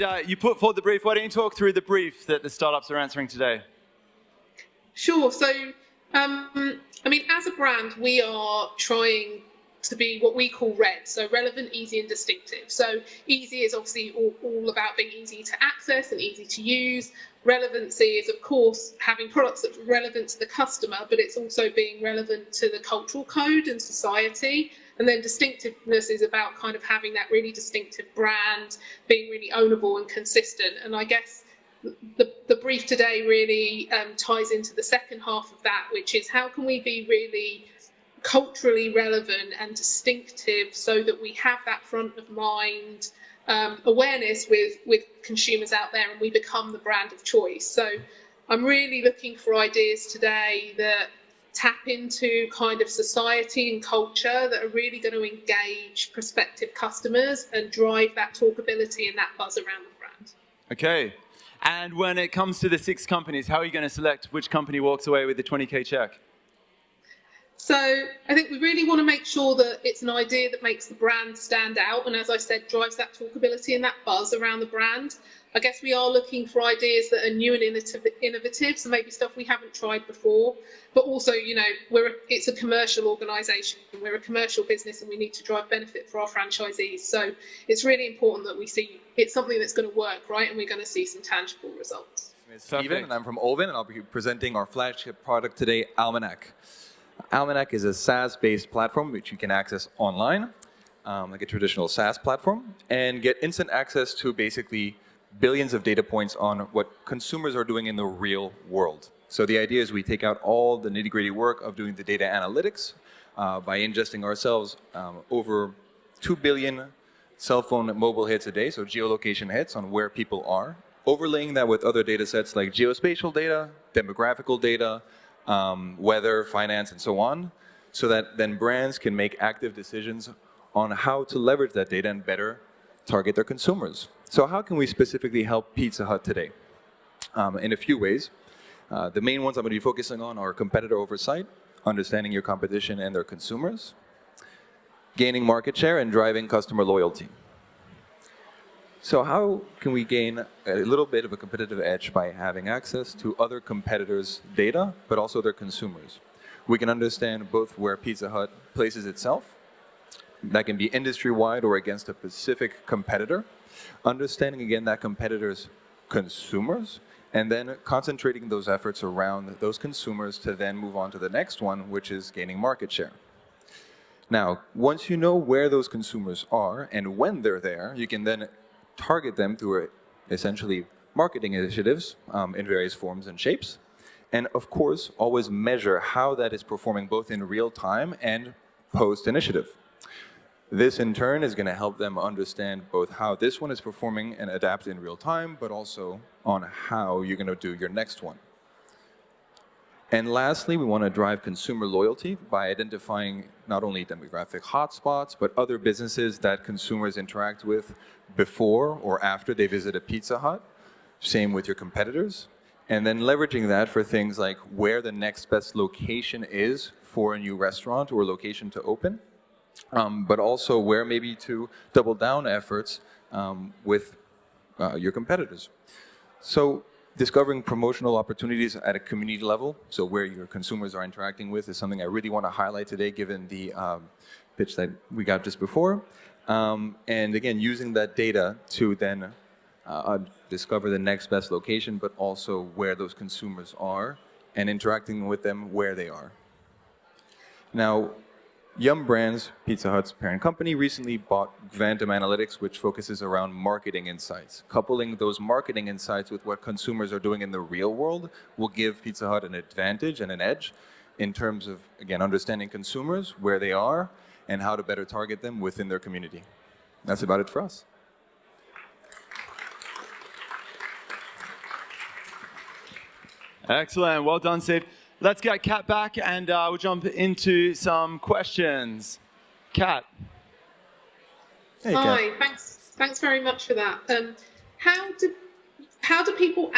and you put forward the brief. Why don't you talk through the brief that the startups are answering today? Sure. So, I mean, as a brand, we are trying to be what we call RED, so relevant, easy, and distinctive. So easy is obviously all about being easy to access and easy to use. Relevancy is, of course, having products that are relevant to the customer, but it's also being relevant to the cultural code and society. And then distinctiveness is about kind of having that really distinctive brand, being really ownable and consistent. And I guess the brief today really ties into the second half of that, which is how can we be really culturally relevant and distinctive so that we have that front of mind awareness with consumers out there and we become the brand of choice. So I'm really looking for ideas today that tap into kind of society and culture that are really going to engage prospective customers and drive that talkability and that buzz around the brand. Okay. And when it comes to the 6 companies, how are you going to select which company walks away with the 20K check? So I think we really want to make sure that it's an idea that makes the brand stand out and, as I said, drives that talkability and that buzz around the brand. I guess we are looking for ideas that are new and innovative, so maybe stuff we haven't tried before, but also, you know, it's a commercial organisation, we're a commercial business and we need to drive benefit for our franchisees. So it's really important that we see it's something that's going to work, right, and we're going to see some tangible results. I'm Steven, and I'm from Olvin, and I'll be presenting our flagship product today, Almanac. Almanac is a SaaS-based platform which you can access online, like a traditional SaaS platform, and get instant access to basically billions of data points on what consumers are doing in the real world. So the idea is we take out all the nitty-gritty work of doing the data analytics by ingesting ourselves over 2 billion cell phone and mobile hits a day, so geolocation hits on where people are, overlaying that with other data sets like geospatial data, demographical data, weather, finance, and so on, so that then brands can make active decisions on how to leverage that data and better target their consumers. So how can we specifically help Pizza Hut today? In a few ways. The main ones I'm going to be focusing on are competitor oversight, understanding your competition and their consumers, gaining market share, and driving customer loyalty. So how can we gain a little bit of a competitive edge by having access to other competitors' data, but also their consumers? We can understand both where Pizza Hut places itself, that can be industry-wide or against a specific competitor, understanding again that competitor's consumers, and then concentrating those efforts around those consumers to then move on to the next one, which is gaining market share. Now, once you know where those consumers are and when they're there, you can then target them through essentially marketing initiatives in various forms and shapes. And of course, always measure how that is performing both in real time and post-initiative. This in turn is going to help them understand both how this one is performing and adapt in real time, but also on how you're going to do your next one. And lastly, we want to drive consumer loyalty by identifying not only demographic hotspots, but other businesses that consumers interact with before or after they visit a Pizza Hut. Same with your competitors. And then leveraging that for things like where the next best location is for a new restaurant or location to open, but also where maybe to double down efforts with your competitors. So discovering promotional opportunities at a community level, so where your consumers are interacting with, is something I really want to highlight today given the pitch that we got just before. And again, using that data to then discover the next best location, but also where those consumers are and interacting with them where they are. Now, Yum Brands, Pizza Hut's parent company, recently bought Gvantum Analytics, which focuses around marketing insights. Coupling those marketing insights with what consumers are doing in the real world will give Pizza Hut an advantage and an edge in terms of, again, understanding consumers, where they are, and how to better target them within their community. That's about it for us. Excellent. Well done, Steve. Let's get Kat back, and we'll jump into some questions. Kat. Hey, Hi, Kat. thanks very much for that. How do people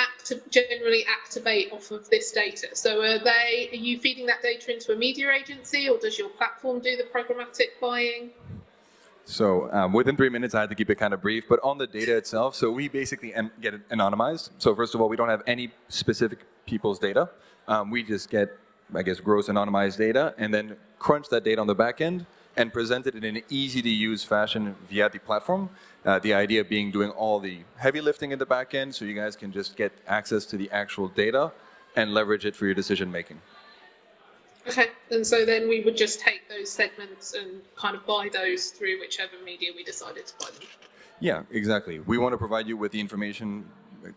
generally activate off of this data? So are you feeding that data into a media agency, or does your platform do the programmatic buying? So within 3 minutes, I had to keep it kind of brief. But on the data itself, so we basically get it anonymized. So first of all, we don't have any specific people's data. We just get, I guess, gross anonymized data, and then crunch that data on the back end and present it in an easy-to-use fashion via the platform. The idea being doing all the heavy lifting in the back end, so you guys can just get access to the actual data and leverage it for your decision making. Okay, and so then we would just take those segments and kind of buy those through whichever media we decided to buy them. Yeah, exactly. We want to provide you with the information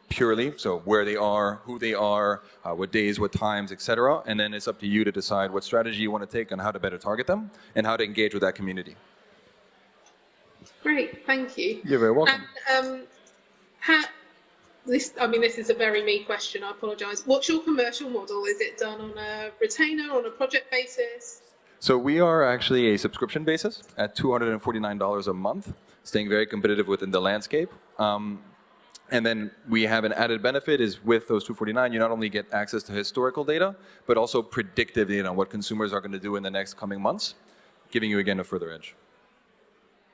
purely, so where they are, who they are, what days, what times, etc. And then it's up to you to decide what strategy you want to take on how to better target them and how to engage with that community. Great, thank you. You're very welcome. And this is a very me question, I apologise. What's your commercial model? Is it done on a retainer, on a project basis? So we are actually a subscription basis at $249 a month, staying very competitive within the landscape. And then we have an added benefit is with those $249, you not only get access to historical data, but also predictive data on what consumers are going to do in the next coming months, giving you, again, a further edge.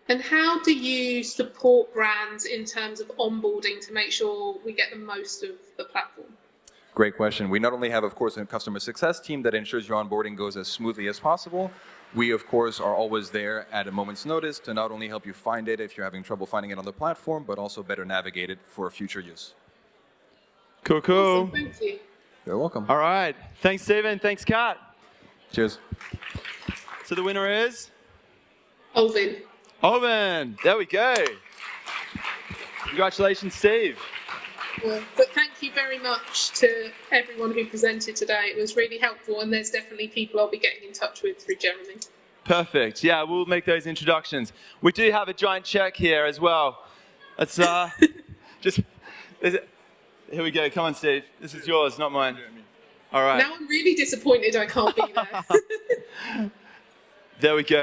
And how do you support brands in terms of onboarding to make sure we get the most of the platform? Great question. We not only have, of course, a customer success team that ensures your onboarding goes as smoothly as possible. We, of course, are always there at a moment's notice to not only help you find it if you're having trouble finding it on the platform, but also better navigate it for future use. Cool, cool. Awesome, thank you. You're welcome. All right. Thanks, Stephen. Thanks, Kat. Cheers. So the winner is? Olvin. Olvin. There we go. Congratulations, Steve. But thank you very much to everyone who presented today. It was really helpful, and there's definitely people I'll be getting in touch with through Jeremy. Perfect. Yeah, we'll make those introductions. We do have a giant check here as well. Let's here we go. Come on, Steve. This is yours, not mine. All right. Now I'm really disappointed I can't be there. There we go.